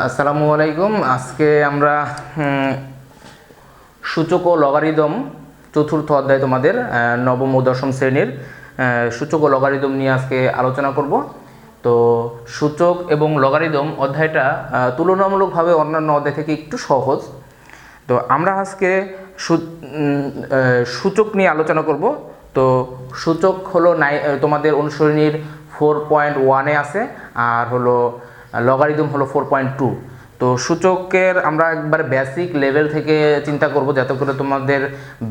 আসসালামু আলাইকুম। আজকে আমরা সূচক ও লগারিদম চতুর্থ অধ্যায় তোমাদের নবম ও দশম শ্রেণীর সূচক ও লগারিদম নিয়ে আজকে আলোচনা করব। তো সূচক এবং লগারিদম অধ্যায়টা তুলনামূলকভাবে অন্যান্য অধ্যায় থেকে একটু সহজ। তো আমরা আজকে সূচক নিয়ে আলোচনা করব। তো সূচক হলো তোমাদের অনুসরণীর 4.1-এ আছে, আর হলো লগারিদম হলো 4.2। তো সূচকের আমরা একবার বেসিক লেভেল থেকে চিন্তা করব, যাতে করে তোমাদের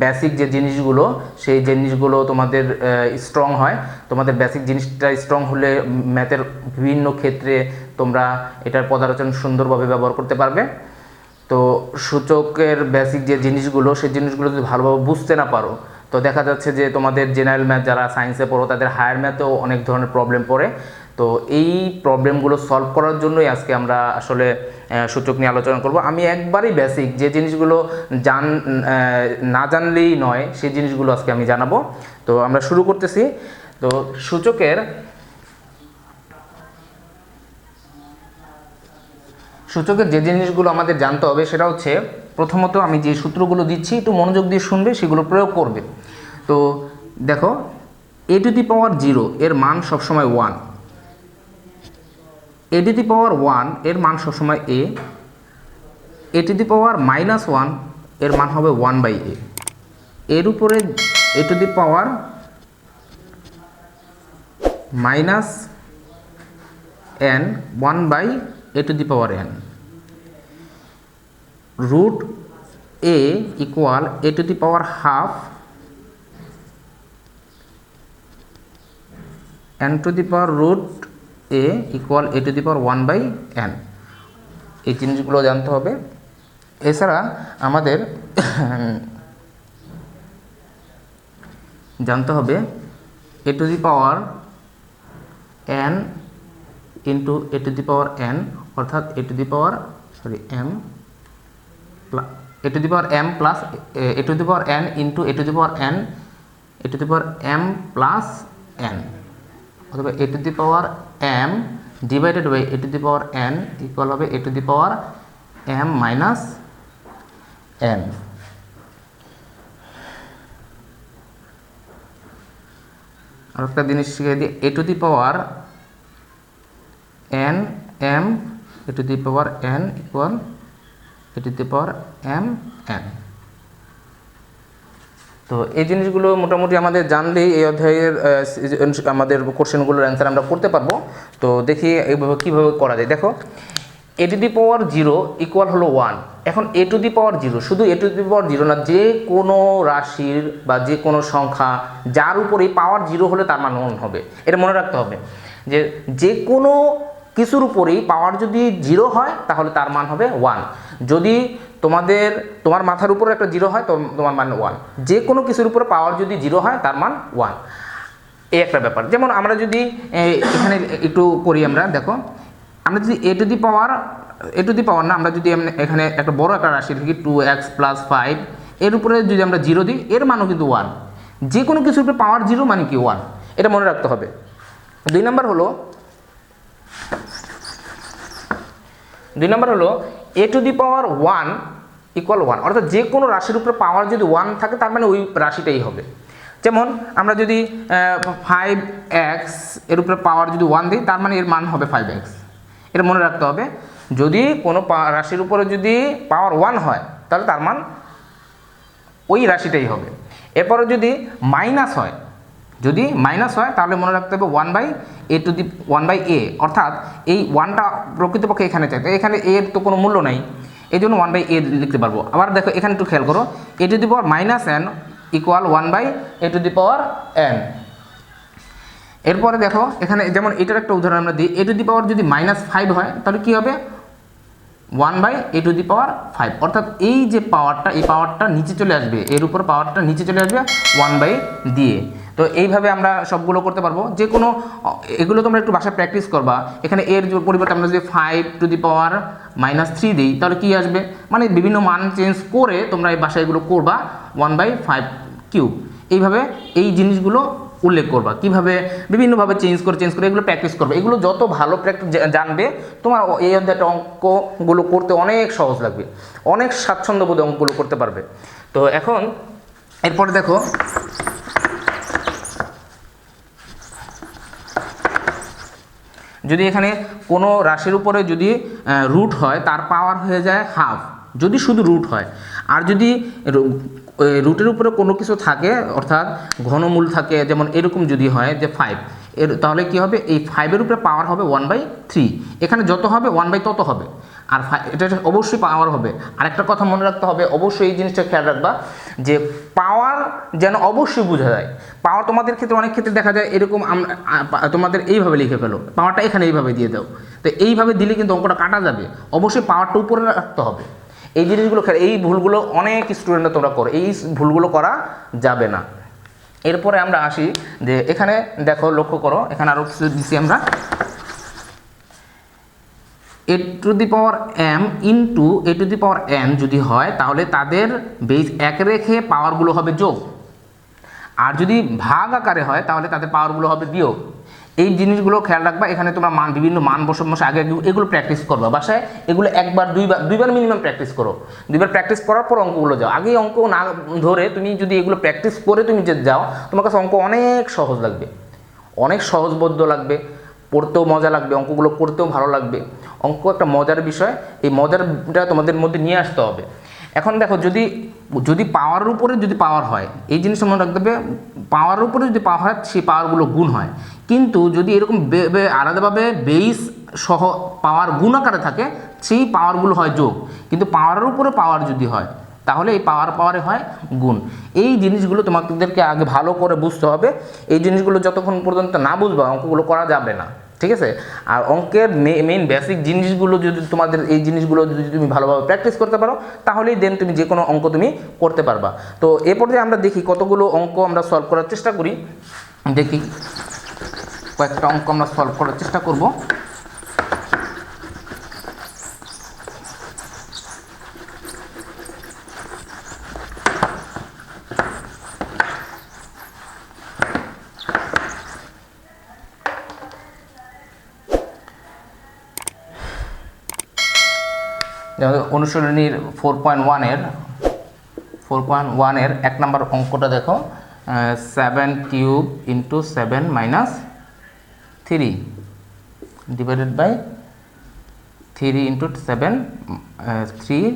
বেসিক যে জিনিসগুলো সেই জিনিসগুলো তোমাদের স্ট্রং হয়। তোমাদের বেসিক জিনিসটা স্ট্রং হলে ম্যাথের বিভিন্ন ক্ষেত্রে তোমরা এটার পদালোচন সুন্দরভাবে ব্যবহার করতে পারবে। তো সূচকের বেসিক যে জিনিসগুলো সেই জিনিসগুলো যদি ভালোভাবে বুঝতে না পারো, তো দেখা যাচ্ছে যে তোমাদের জেনারেল ম্যাথ যারা সায়েন্সে পড়ো তাদের হায়ার ম্যাথেও অনেক ধরনের প্রবলেম পড়ে। তো এই প্রবলেমগুলো সলভ করার জন্যই আজকে আমরা আসলে সূচক নিয়ে আলোচনা করব। আমি একবারই বেসিক যে জিনিসগুলো না জানলেই নয় সেই জিনিসগুলো আজকে আমি জানাবো। তো আমরা শুরু করতেছি। তো সূচকের যে জিনিসগুলো আমাদের জানতে হবে সেটা হচ্ছে, প্রথমত আমি যে সূত্রগুলো দিচ্ছি একটু মনোযোগ দিয়ে শুনবে, সেগুলো প্রয়োগ করবে। তো দেখো, a⁻0 এর মান সবসময় 1, a⁻1 এর মান সবসময় a, a⁻−1 এর মান হবে 1/a, এর উপরে a⁻n 1/a⁻n, root a equal a⁻½ n⁻√ a equal a⁻1/n। এই জিনিসগুলো জানতে হবে। এছাড়া আমাদের জানতে হবে a⁻n ইন্টু a⁻n, অর্থাৎ a⁻m plus a⁻n into a⁻m plus n, অথবা a⁻m divided by a⁻n equal হবে a⁻m−n। আর একটা জিনিস শিখিয়ে দিই, a⁻n m a⁻n equal a⁻m n। তো এই জিনিসগুলো মোটামুটি আমাদের জানলেই এই অধ্যায়ের আমাদের কোশ্চেনগুলোর অ্যান্সার আমরা করতে পারবো। তো দেখি এইভাবে কীভাবে করা যায়। দেখো, a⁻0 ইকুয়াল হলো 1। এখন a⁻0 শুধু a⁻0 না, যে কোনো রাশির বা যে কোনো সংখ্যা যার উপরে পাওয়ার 0 হলে তার মান 1 হবে। এটা মনে রাখতে হবে যে কোনো কিছুর উপরেই পাওয়ার যদি 0 হয় তাহলে তার মান হবে 1। যদি তোমার মাথার উপরে একটা 0 হয় তো তোমার মান 1। যে কোনো কিছুর উপরে পাওয়ার যদি 0 হয় তার মান 1। এই একটা ব্যাপার। যেমন আমরা যদি এখানে একটু করি, আমরা দেখো, আমরা যদি a⁻না, আমরা যদি এখানে একটা বড় একটা রাশি লিখি 2x + 5, এর উপরে যদি আমরা 0 দিই, এর মানও কিন্তু 1। যে কোনো কিছুর উপরে পাওয়ার 0 মানে কি 1, এটা মনে রাখতে হবে। 2 নম্বর হলো a⁻1 ইকুয়াল 1, অর্থাৎ যে কোনো রাশির উপরে পাওয়ার যদি 1 থাকে তার মানে ওই রাশিটাই হবে। যেমন আমরা যদি 5x এর উপরে পাওয়ার যদি 1 দিই, তার মানে এর মান হবে 5x। এটা মনে রাখতে হবে। যদি কোনো রাশির উপরে যদি পাওয়ার 1 হয় তাহলে তার মান ওই রাশিটাই হবে। এরপরে যদি মাইনাস হয়, তাহলে মনে রাখতে হবে 1/a, অর্থাৎ এই 1টা প্রকৃতপক্ষে এখানে চাই, এখানে a এর তো কোনো মূল্য নাই, এই জন্য 1/a লিখতে পারবো। আবার দেখো, এখানে একটু খেয়াল করো, a⁻−n ইকুয়াল 1/a⁻n। এরপরে দেখো, এখানে যেমন এটার একটা উদাহরণ আমরা দিই, a⁻ যদি -5 হয় তাহলে কী হবে 1/a⁵, অর্থাৎ এই যে পাওয়ারটা, এই পাওয়ারটা নিচে চলে আসবে, এর উপর পাওয়ারটা নিচে চলে আসবে 1/a দিয়ে। তো এইভাবে আমরা সবগুলো করতে পারবো। যে কোনো এগুলো তোমরা একটু বাসায় প্র্যাকটিস করবা। এখানে এর পরিবর্তে আমরা যদি 5⁻³ দিই তাহলে কী আসবে, মানে বিভিন্ন মান চেঞ্জ করে তোমরা এই বাসায় এগুলো করবা 1/5³ এইভাবে এই জিনিসগুলো উল্লেখ করবা, কীভাবে বিভিন্নভাবে চেঞ্জ করে এগুলো প্র্যাকটিস করবে। এগুলো যত ভালো প্র্যাকটিস জানবে তোমার এই অধ্যায়টা অঙ্কগুলো করতে অনেক সহজ লাগবে, অনেক স্বাচ্ছন্দ্যবোধে অঙ্কগুলো করতে পারবে। তো এখন এরপরে দেখো যদি এখানে কোনো রাশির উপরে যদি রুট হয় তার পাওয়ার হয়ে যায় হাফ, যদি শুধু রুট হয়। আর যদি রুটের উপরে কোনো কিছু থাকে অর্থাৎ ঘনমূল থাকে, যেমন এরকম যদি হয় যে 5 তাহলে কি হবে, এই 5-এর উপরে পাওয়ার হবে 1/3। এখানে যত হবে 1/, তত হবে। আর এটা অবশ্যই পাওয়ার হবে। আরেকটা কথা মনে রাখতে হবে, অবশ্যই এই জিনিসটা খেয়াল রাখবা যে পাওয়ার যেন অবশ্যই বোঝা যায়। পাওয়ার তোমাদের ক্ষেত্রে অনেক ক্ষেত্রে দেখা যায় এরকম তোমাদের এইভাবে লিখে ফেলো, পাওয়ারটা এখানে এইভাবে দিয়ে দাও, তো এইভাবে দিলে কিন্তু অঙ্কটা কাটা যাবে। অবশ্যই পাওয়ারটা উপরে রাখতে হবে। এই জিনিসগুলো এই ভুলগুলো অনেক স্টুডেন্টরা তোমরা করো, এই ভুলগুলো করা যাবে না। এরপরে আমরা আসি যে এখানে দেখো, লক্ষ্য করো, এখানে আরও কিছু দিচ্ছি আমরা, a⁴m ইন্টু a⁴n যদি হয় তাহলে তাদের বেস 1 রেখে পাওয়ারগুলো হবে যোগ, আর যদি ভাগ আকারে হয় তাহলে তাদের পাওয়ারগুলো হবে বিয়োগ। এই জিনিসগুলো খেয়াল রাখবা। এখানে তোমরা বিভিন্ন মান বসে আগে এগুলো প্র্যাকটিস করবা বাসায়। এগুলো একবার দুইবার মিনিমাম প্র্যাকটিস করো। 2বার প্র্যাকটিস করার পর অঙ্কগুলো যাও। আগেই অঙ্ক না ধরে তুমি যদি এগুলো প্র্যাকটিস করে তুমি যে যাও, তোমার কাছে অঙ্ক অনেক সহজ লাগবে, অনেক সহজবোধ্য লাগবে, পড়তেও মজা লাগবে, অঙ্কগুলো করতেও ভালো লাগবে। অঙ্ক একটা মজার বিষয়, এই মজারটা তোমাদের মধ্যে নিয়ে আসতে হবে। এখন দেখো যদি পাওয়ারের উপরে যদি পাওয়ার হয়, এই জিনিসটা মনে রাখতে হবে, পাওয়ারের উপরে যদি পাওয়ার হয় সেই পাওয়ারগুলো গুণ হয়। কিন্তু যদি এরকম আলাদাভাবে বেস সহ পাওয়ার গুণ আকারে থাকে, সেই পাওয়ারগুলো হয় যোগ। কিন্তু পাওয়ারের উপরে পাওয়ার যদি হয় তাহলে এই পাওয়ারে হয় গুণ। এই জিনিসগুলো তোমাদেরকে আগে ভালো করে বুঝতে হবে। এই জিনিসগুলো যতক্ষণ পর্যন্ত না বুঝবা অঙ্কগুলো করা যাবে না, ঠিক আছে? আর অঙ্কের মেইন বেসিক জিনিসগুলো যদি তোমাদের এই জিনিসগুলো যদি তুমি ভালোভাবে প্র্যাকটিস করতে পারো, তাহলেই দেন তুমি যে কোনো অঙ্ক তুমি করতে পারবা। তো এ পর্যায়ে আমরা দেখি কতগুলো অঙ্ক আমরা সলভ করার চেষ্টা করি। দেখি কয়েকটা অঙ্ক আমরা সলভ করার চেষ্টা করব। অনুশীলনীর 4.1 এর 1 নম্বর অঙ্কটা দেখো, 7 cube into 7 minus 3 divided by 3 into 7 3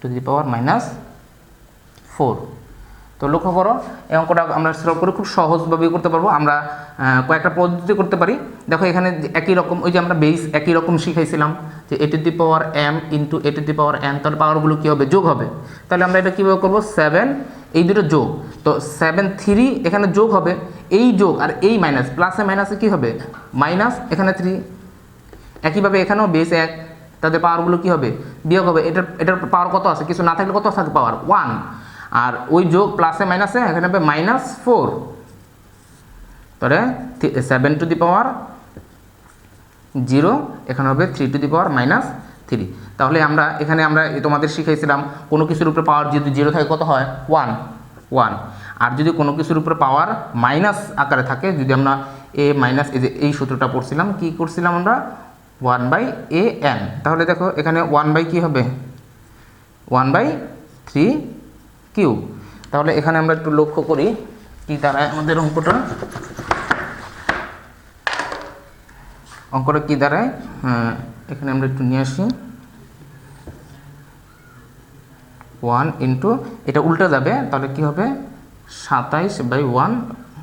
to the power minus 4। তো লক্ষ্য করো, এই অঙ্কটা আমরা সলভ করে খুব সহজভাবে করতে পারবো। আমরা কয়েকটা পদ্ধতি করতে পারি। দেখো এখানে একই রকম, ওই যে আমরা বেস একই রকম শিখাইছিলাম যে a⁴m ইন্টু a⁴n, তাহলে পাওয়ারগুলো কী হবে, যোগ হবে। তাহলে আমরা এটা কীভাবে করবো, 7 এই দুটো যোগ, তো 7 3 এখানে যোগ হবে, এই যোগ আর এই মাইনাস, প্লাসে মাইনাসে কী হবে, মাইনাস, এখানে 3। একইভাবে এখানেও বেস 1, তাদের পাওয়ারগুলো কী হবে, বিয়োগ হবে। এটার পাওয়ার কত আছে, কিছু না থাকলে কত থাকে পাওয়ার, 1। আর ওই যোগ প্লাসে মাইনাসে এখানে হবে -4, তাহলে 7 টু দি পাওয়ার 0, এখানে হবে 3 টু দি পাওয়ার -3। তাহলে এখানে আমরা তোমাদের শিখাইছিলাম কোনো কিছুর উপরে পাওয়ার যদি 0 থাকে কত হয়, 1। আর যদি কোনো কিছুর উপরে পাওয়ার মাইনাস আকারে থাকে, যদি আমরা এই সূত্রটা পড়ছিলাম, কি করছিলাম আমরা, 1/an। তাহলে দেখো এখানে 1 কি হবে, 1/3 কিউব। তাহলে এখানে আমরা একটু লক্ষ্য করি কি দাঁড়ায় আমাদের অঙ্কটা কি দাঁড়ায়। এখানে আমরা একটু নিয়ে আসি, 1 ইন্টু, এটা উল্টা যাবে, তাহলে কি হবে 27/1,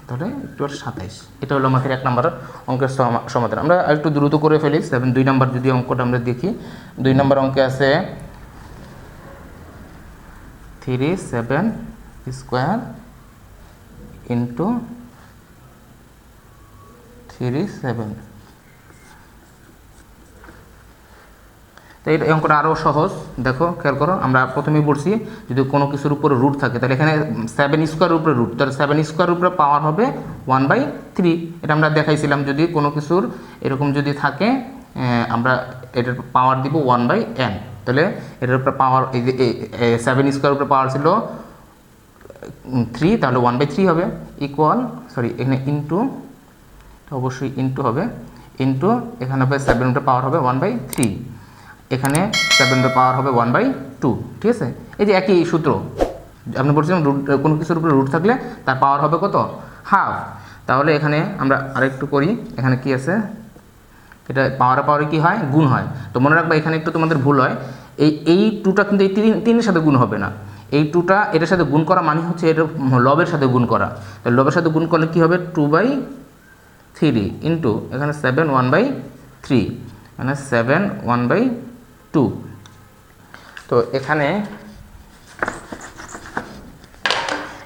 তাহলে একটু 27। এটা হলো আমাদের 1 নম্বর অঙ্কের সমাধান। আমরা একটু দ্রুত করে ফেলি। 2 নম্বর যদি অঙ্কটা আমরা দেখি, 2 নম্বর অঙ্কে আছে 3/7 স্কোয়ার ইন্টু 3/7। তো এই অঙ্কটা আরও সহজ। দেখো খেয়াল করো, আমরা প্রথমেই বলছি যদি কোনো কিছুর উপরে রুট থাকে তাহলে এখানে 7 স্কোয়ার উপরে রুট, তাহলে 7 স্কোয়ার উপরে পাওয়ার হবে 1/3। এটা আমরা দেখাইছিলাম, যদি কোনো কিছুর এরকম যদি থাকে আমরা এটার পাওয়ার দিব 1/n। তাহলে এটার উপরে পাওয়ার, এই যে 7 স্কোয়ার উপরে পাওয়ার ছিল 3, তাহলে 1/3 হবে ইকুয়াল, সরি এখানে ইন্টু, অবশ্যই ইন্টু হবে, ইন্টু এখানে হবে 7 পাওয়ার হবে 1/3, এখানে 7 পাওয়ার হবে 1/2, ঠিক আছে। এই যে একই সূত্র, আপনি বলছিলেন রুট, কোনো কিছুর উপরে রুট থাকলে তার পাওয়ার হবে কত, হাফ। তাহলে এখানে আমরা আরেকটু করি, এখানে কি আছে, এটা পাওয়ারে কি হয়, গুণ হয়। তো মনে রাখবা এখানে একটু তোমাদের ভুল হয়, এই 2টা কিন্তু এই 3-এর সাথে গুণ হবে না, এই 2টা এটার সাথে গুণ করা মানে হচ্ছে এটা লবের সাথে গুণ করা। তো লবের সাথে গুণ করলে কি হবে, 2/3 ইন্টু এখানে 7 1/3, এখানে 7 1/2। তো এখানে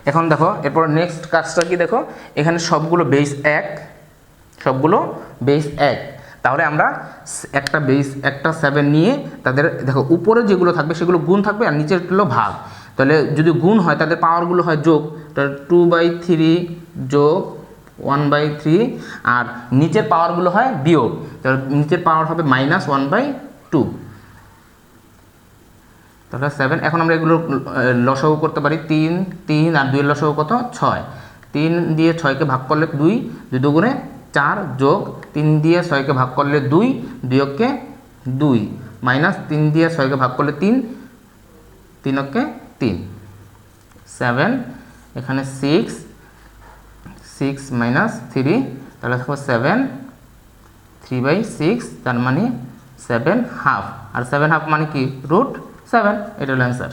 এখন দেখো এরপর নেক্সট কাজটা কি, দেখো এখানে সবগুলো বেস 1, সবগুলো বেস 1, তাহলে আমরা একটা বেস একটা 7 নিয়ে তাদের দেখো উপরে যেগুলো থাকবে সেগুলো গুণ থাকবে আর নিচের হলো ভাগ। তাহলে যদি গুণ হয় তাদের পাওয়ারগুলো হয় যোগ, তাহলে 2/3 যোগ 1/3, আর নিচের পাওয়ারগুলো হয় বিয়োগ, তাহলে নিচের পাওয়ার হবে -1/2, তাহলে 7। এখন আমরা এগুলো লসাগু করতে পারি, 3 আর 2 এর লসাগু কত, 6, 3 দিয়ে 6কে ভাগ করলে 2, 2 দুগুণে 4, যোগ 3 দিয়ে 6কে ভাগ করলে 2, 2 অক্ষে 2, মাইনাস 3 দিয়ে 6কে ভাগ করলে 3, 3 অক্ষে 3, 7, এখানে 6 -3, তাহলে দেখো 7 3/6, তার মানে 7 হাফ, আর 7 হাফ মানে কি √7, এটা হলো অ্যান্সার।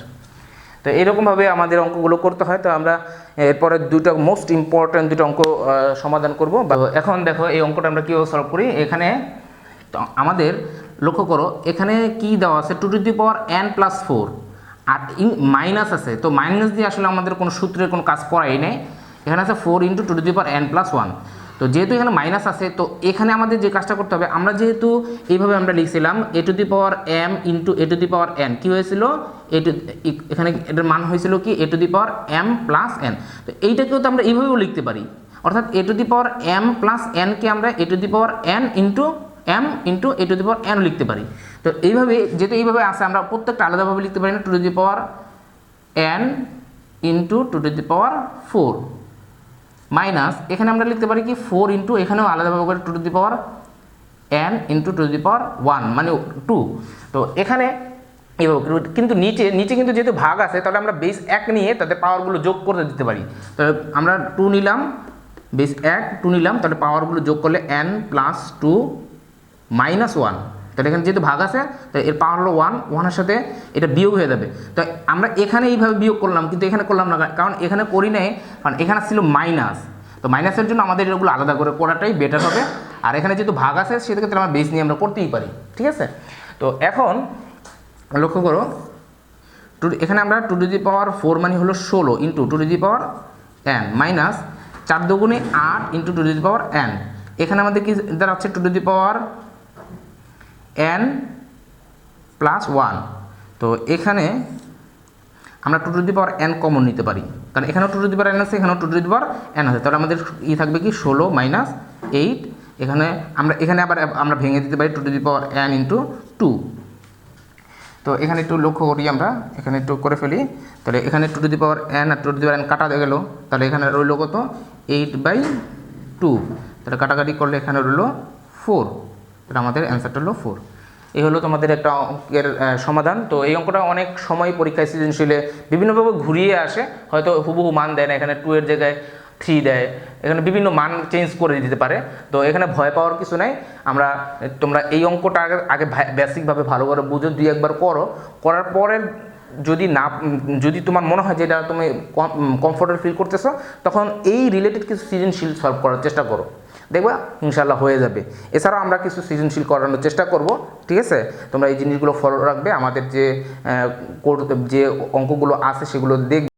তো এইরকমভাবে আমাদের অঙ্কগুলো করতে হয়। তো আমরা এরপরে দুটো মোস্ট ইম্পর্ট্যান্ট দুটো অঙ্ক সমাধান করব। এখন দেখো এই অঙ্কটা আমরা কীভাবে সলভ করি। এখানে আমাদের লক্ষ্য করো, এখানে কি দেওয়া আছে, 2n+4 আর মাইনাস আছে। তো মাইনাস দিয়ে আসলে আমাদের কোনো সূত্রের কোনো কাজ করাই নেই। এখানে আছে 4 × 2n+1। তো যেহেতু এখানে মাইনাস আছে, তো এখানে আমাদের যে কাজটা করতে হবে, আমরা যেহেতু এইভাবে আমরা লিখছিলাম a⁻m × a⁻n, কি হয়েছিল, এখানে এটার মান হয়েছিল কি a⁻m+n। তো এইটাকেও তো আমরা এইভাবেও লিখতে পারি, অর্থাৎ a⁻m+n কে আমরা a⁻n × a⁻n লিখতে পারি। তো এইভাবে যেহেতু এইভাবে আছে, আমরা প্রত্যেকটা আলাদাভাবে লিখতে পারি না, 2n × 2⁴ মাইনাস এখানে আমরা লিখতে পারি কি 4 ইন্টু, এখানেও আলাদাভাবে করে 2n × 2⁴ মানে 2। তো এখানে এইভাবে, কিন্তু নিচে কিন্তু যেহেতু ভাগ আছে, তাহলে আমরা বেস 1 নিয়ে তাদের পাওয়ারগুলো যোগ করে দিতে পারি। তাহলে আমরা 2 নিলাম, বেস 1 2 নিলাম, তাহলে পাওয়ারগুলো যোগ করলে n+2 -1, তাহলে এখানে যেহেতু ভাগ আছে, তাই এর পাওয়ার হলো 1, 1-এর সাথে এটা বিয়োগ হয়ে যাবে। তো আমরা এখানে এইভাবে বিয়োগ করলাম, কিন্তু এখানে করলাম না, কারণ এখানে করি নাই, কারণ এখানে ছিল মাইনাস। তো মাইনাসের জন্য আমাদের এগুলো আলাদা করে করাটাই বেটার হবে। আর এখানে যেহেতু ভাগ আছে, সেক্ষেত্রে আমরা বেস নিয়ে আমরা করতেই পারি, ঠিক আছে। তো এখন লক্ষ্য করো, এখানে আমরা 2⁴ মানে হলো 16 ইন্টু 2n মাইনাস 4 দুগুণে 8 × 2n। এখানে আমাদের কি দাঁড়াচ্ছে, 2n+1। তো এখানে আমরা 2n কমন নিতে পারি, কারণ এখানেও 2n আছে, এখানেও 2n আছে। তাহলে আমাদের থাকবে কি 16 - 8। এখানে আবার আমরা ভেঙে দিতে পারি 2n × 2। তো এখানে একটু লক্ষ্য করি, আমরা এখানে একটু করে ফেলি। তাহলে এখানে 2n আর 2n কাটা গেল, তাহলে এখানে রইল কত, 8/2। তাহলে কাটাকাটি করলে এখানে রইল 4। তাহলে আমাদের অ্যান্সারটা হলো 4। এই হলো তোমাদের একটা অঙ্কের সমাধান। তো এই অঙ্কটা অনেক সময় পরীক্ষায় সৃজনশীলে বিভিন্নভাবে ঘুরিয়ে আসে, হয়তো হুবহু মান দেয় না, এখানে 2 এর জায়গায় 3 দেয়, এখানে বিভিন্ন মান চেঞ্জ করে দিতে পারে। তো এখানে ভয় পাওয়ার কিছু নাই। তোমরা এই অঙ্কটা আগে বেসিকভাবে ভালো করে বুঝো, 2-1বার করার পরে যদি তোমার মনে হয় যে এটা তুমি কমফোর্টেবল ফিল করতেছো, তখন এই রিলেটেড কিছু সৃজনশীল সলভ করার চেষ্টা করো, দেখবা ইনশাল্লাহ হয়ে যাবে। এছাড়াও আমরা কিছু সৃজনশীল করানোর চেষ্টা করব, ঠিক আছে। তোমরা এই জিনিসগুলো ফলো রাখবে, আমাদের যে অঙ্কগুলো আছে সেগুলো দেখবে।